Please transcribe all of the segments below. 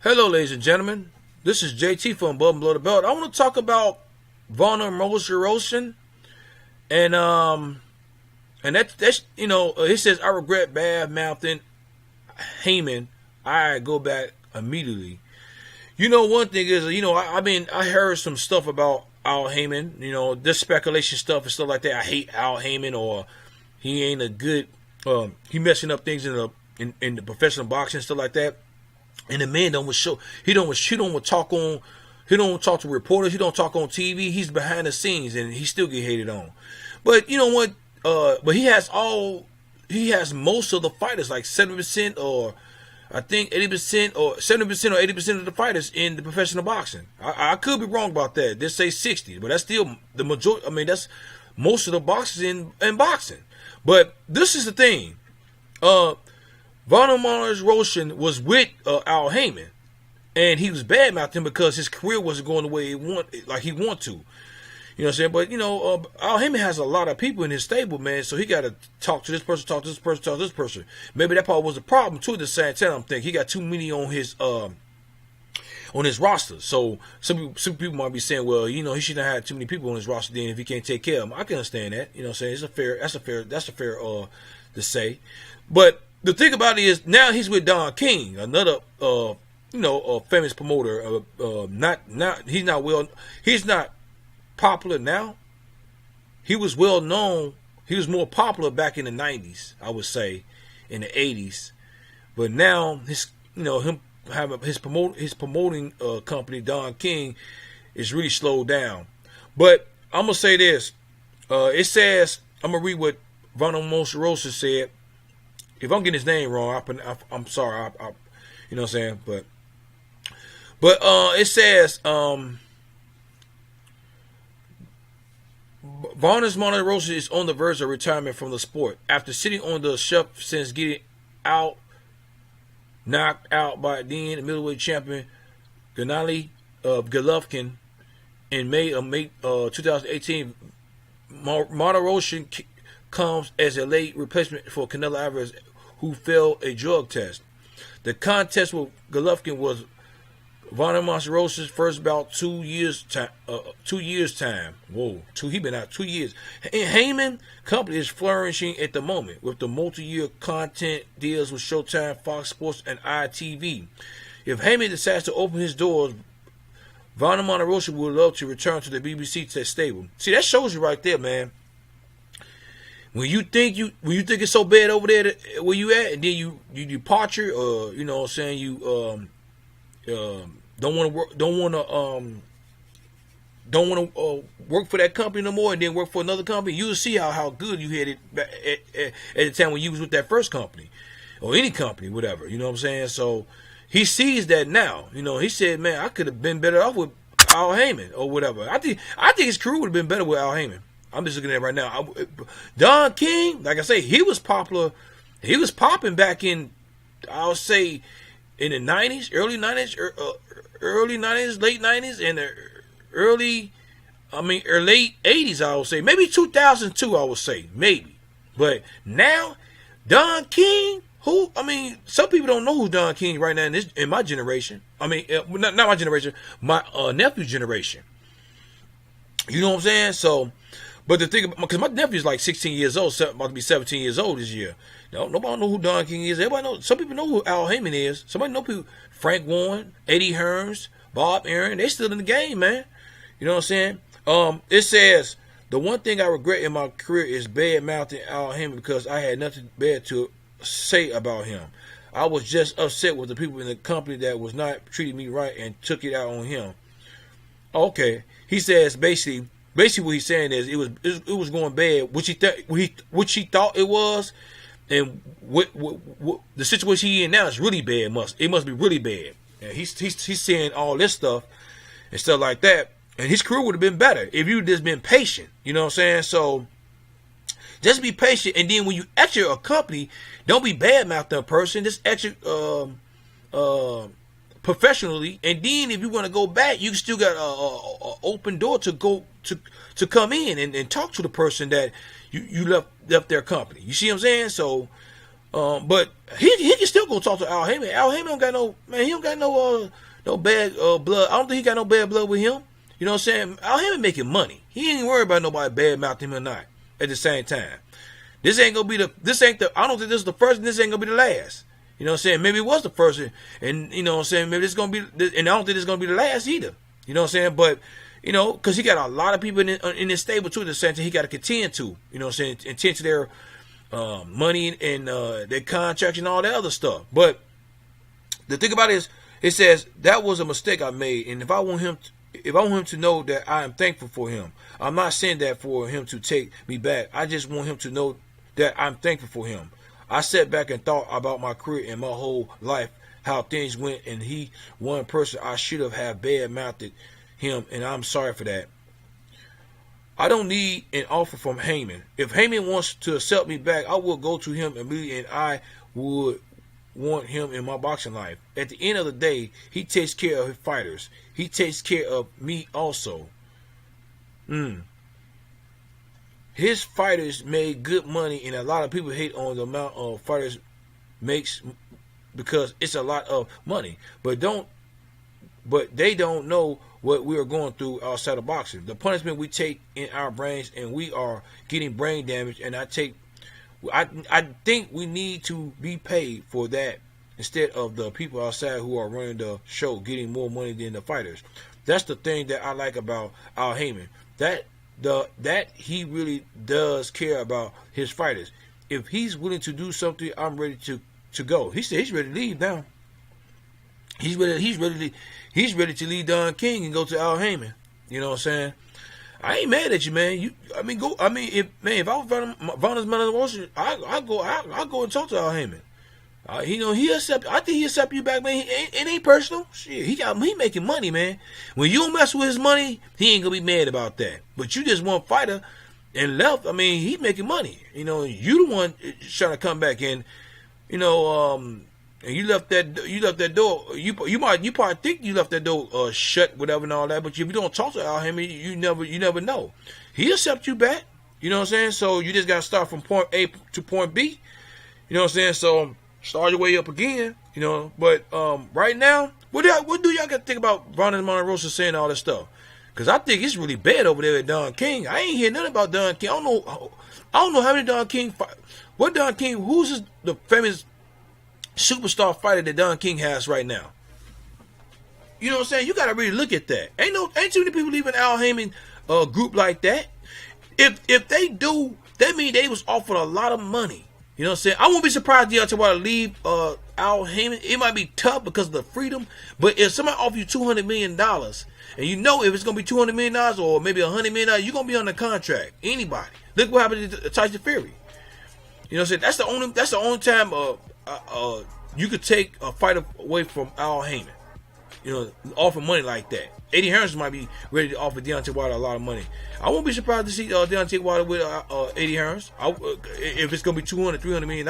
Hello, ladies and gentlemen. This is JT from Above and Below the Belt. I want to talk about Martirosyan, and that's he says I regret bad mouthing Haymon. I go back immediately. One thing is, I heard some stuff about Al Haymon. This speculation stuff and stuff like that. I hate Al Haymon, or he ain't a good. He messing up things in the professional boxing and stuff like that. And the man don't show. He don't talk on. He don't talk to reporters. He don't talk on TV. He's behind the scenes, and he still get hated on. But you know what? But he has most of the fighters, like 70%, or I think 80%, or 70% or 80% of the fighters in the professional boxing. I could be wrong about that. They say 60, but that's still the majority. I mean, that's most of the boxers in boxing. But this is the thing. Martirosyan was with Al Haymon, and he was badmouthing him because his career wasn't going the way he want to. You know what I'm saying? But Al Haymon has a lot of people in his stable, man. So he got to talk to this person, talk to this person, talk to this person. Maybe that part was a problem too. At the same time, I'm thinking he got too many on his roster. So some people might be saying, well, he shouldn't have had too many people on his roster then if he can't take care of them. I can understand that. You know what I'm saying? That's a fair to say. But the thing about it is now he's with Don King, another famous promoter. He's not popular now. He was well known. He was more popular back in the 90s, I would say, in the 80s. But now his promoting company, Don King, is really slowed down. But I'm gonna say this. It says, I'm gonna read what Martirosyan said. If I'm getting his name wrong, I'm sorry. You know what I'm saying? But it says Martirosyan is on the verge of retirement from the sport after sitting on the shelf since getting knocked out by then middleweight champion Gennady Golovkin in May 2018. Martirosyan comes as a late replacement for Canelo Alvarez, who failed a drug test. The contest with Golovkin was Martirosyan's first bout 2 years time. Whoa, he been out 2 years. And Haymon company is flourishing at the moment with the multi-year content deals with Showtime, Fox Sports, and ITV. If Haymon decides to open his doors, Martirosyan would love to return to the BBC test stable. See, that shows you right there, man. When you think it's so bad over there where you at, and then you departure, or you know what I'm saying, you don't want to work for that company no more, and then work for another company, you'll see how good you had it at the time when you was with that first company, or any company, whatever. You know what I'm saying? So he sees that now. He said, man, I could have been better off with Al Haymon or whatever. I think his career would have been better with Al Haymon. I'm just looking at it right now. Don King, like I say, he was popular. He was popping back in, I'll say, in the 90s, early 90s, late 90s, and the late 80s, I would say. Maybe 2002, I would say. Maybe. But now, Don King, some people don't know who Don King right now in my generation. Not my generation, my nephew's generation. You know what I'm saying? So, but the thing, because my nephew's like 16 years old, about to be 17 years old this year. Nobody know who Don King is. Everybody know. Some people know who Al Haymon is. Somebody know people. Frank Warren, Eddie Hearns, Bob Aaron. They still in the game, man. You know what I'm saying? It says, the one thing I regret in my career is bad mouthing Al Haymon because I had nothing bad to say about him. I was just upset with the people in the company that was not treating me right and took it out on him. Okay. He says basically what he's saying is it was going bad, which he thought it was, and what the situation he in now is really bad. It must be really bad. And he's saying all this stuff and stuff like that, and his career would have been better if you just been patient. You know what I'm saying? So just be patient, and then when you exit a company, don't be bad mouth a person. Just exit professionally, and then if you want to go back, you still got a open door to go to come in and talk to the person that you left their company. You see what I'm saying? So But he can still go talk to Al Haymon. Al Haymon don't got no, man. He don't got no bad blood. I don't think he got no bad blood with him. You know what I'm saying? Al Haymon making money. He ain't worried about nobody bad mouthing him or not. At the same time, this ain't the. I don't think this is the first, and this ain't gonna be the last. You know what I'm saying? Maybe it was the first, and you know what I'm saying? Maybe this is gonna be, and I don't think it's gonna be the last either. You know what I'm saying? But you know, because he got a lot of people in his stable too. The same thing he got to contend to. You know what I'm saying? Attend to their money and their contracts and all that other stuff. But the thing about it is, it says that was a mistake I made, and if I want him to know that I am thankful for him, I'm not saying that for him to take me back. I just want him to know that I'm thankful for him. I sat back and thought about my career and my whole life, how things went, and he one person I should have bad mouthed him, and I'm sorry for that. I don't need an offer from Haymon. If Haymon wants to accept me back, I will go to him immediately, and I would want him in my boxing life. At the end of the day, he takes care of his fighters. He takes care of me also. His fighters made good money, and a lot of people hate on the amount of fighters makes because it's a lot of money. But they don't know what we are going through outside of boxing. The punishment we take in our brains, and we are getting brain damage. And I think we need to be paid for that instead of the people outside who are running the show getting more money than the fighters. That's the thing that I like about Al Haymon. That he really does care about his fighters. If he's willing to do something, I'm ready to go. He said he's ready to leave now. He's ready to leave Don King and go to Al Haymon. You know what I'm saying? I ain't mad at you, man. If I was Vonda's Martirosyan, I go and talk to Al Haymon. You know, I think he accept you back, man. It ain't personal. Shit, he making money, man. When you don't mess with his money, he ain't gonna be mad about that. But you just one fighter and left. I mean, he making money. You know, you the one trying to come back in. You know, and you left that door. You probably think you left that door shut, whatever and all that. But if you don't talk to Al Haymon, you never know. He accept you back. You know what I'm saying? So you just gotta start from point A to point B. You know what I'm saying? So start your way up again, you know. But right now, what do y'all got to think about Vonda Martirosyan saying all this stuff? Because I think it's really bad over there at Don King. I ain't hear nothing about Don King. I don't know how many Don King fight. What Don King? Who's the famous superstar fighter that Don King has right now? You know what I'm saying? You got to really look at that. Ain't too many people leaving Al Haymon group like that. If they do, that means they was offered a lot of money. You know what I'm saying? I won't be surprised if y'all want to leave Al Haymon. It might be tough because of the freedom, but if somebody offer you $200 million, and you know if it's going to be $200 million or maybe $100 million, you're going to be on the contract. Anybody. Look what happened to Tyson Fury. You know what I'm saying? That's the only time you could take a fight away from Al Haymon. You know, offer money like that. Eddie Hearns might be ready to offer Deontay Wilder a lot of money. I won't be surprised to see Deontay Wilder with Eddie Hearns. If it's gonna be $200-300 million,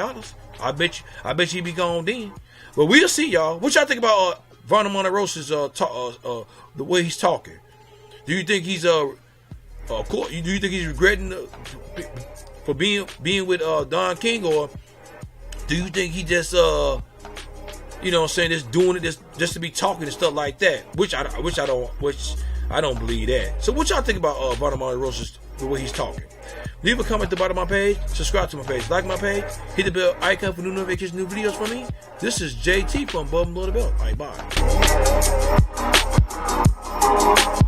I bet you he'd be gone then. But we'll see, y'all. What y'all think about Vonda Martirosyan's the way he's talking? Do you think he's do you think he's regretting for being with Don King, or do you think he just you know what I'm saying, just doing it just to be talking and stuff like that? Which I don't believe that. So what y'all think about Vonda Martirosyan, the way he's talking? Leave a comment at the bottom of my page. Subscribe to my page. Like my page. Hit the bell icon for new notifications, new videos from me. This is JT from Above and Below the Belt. All right, bye.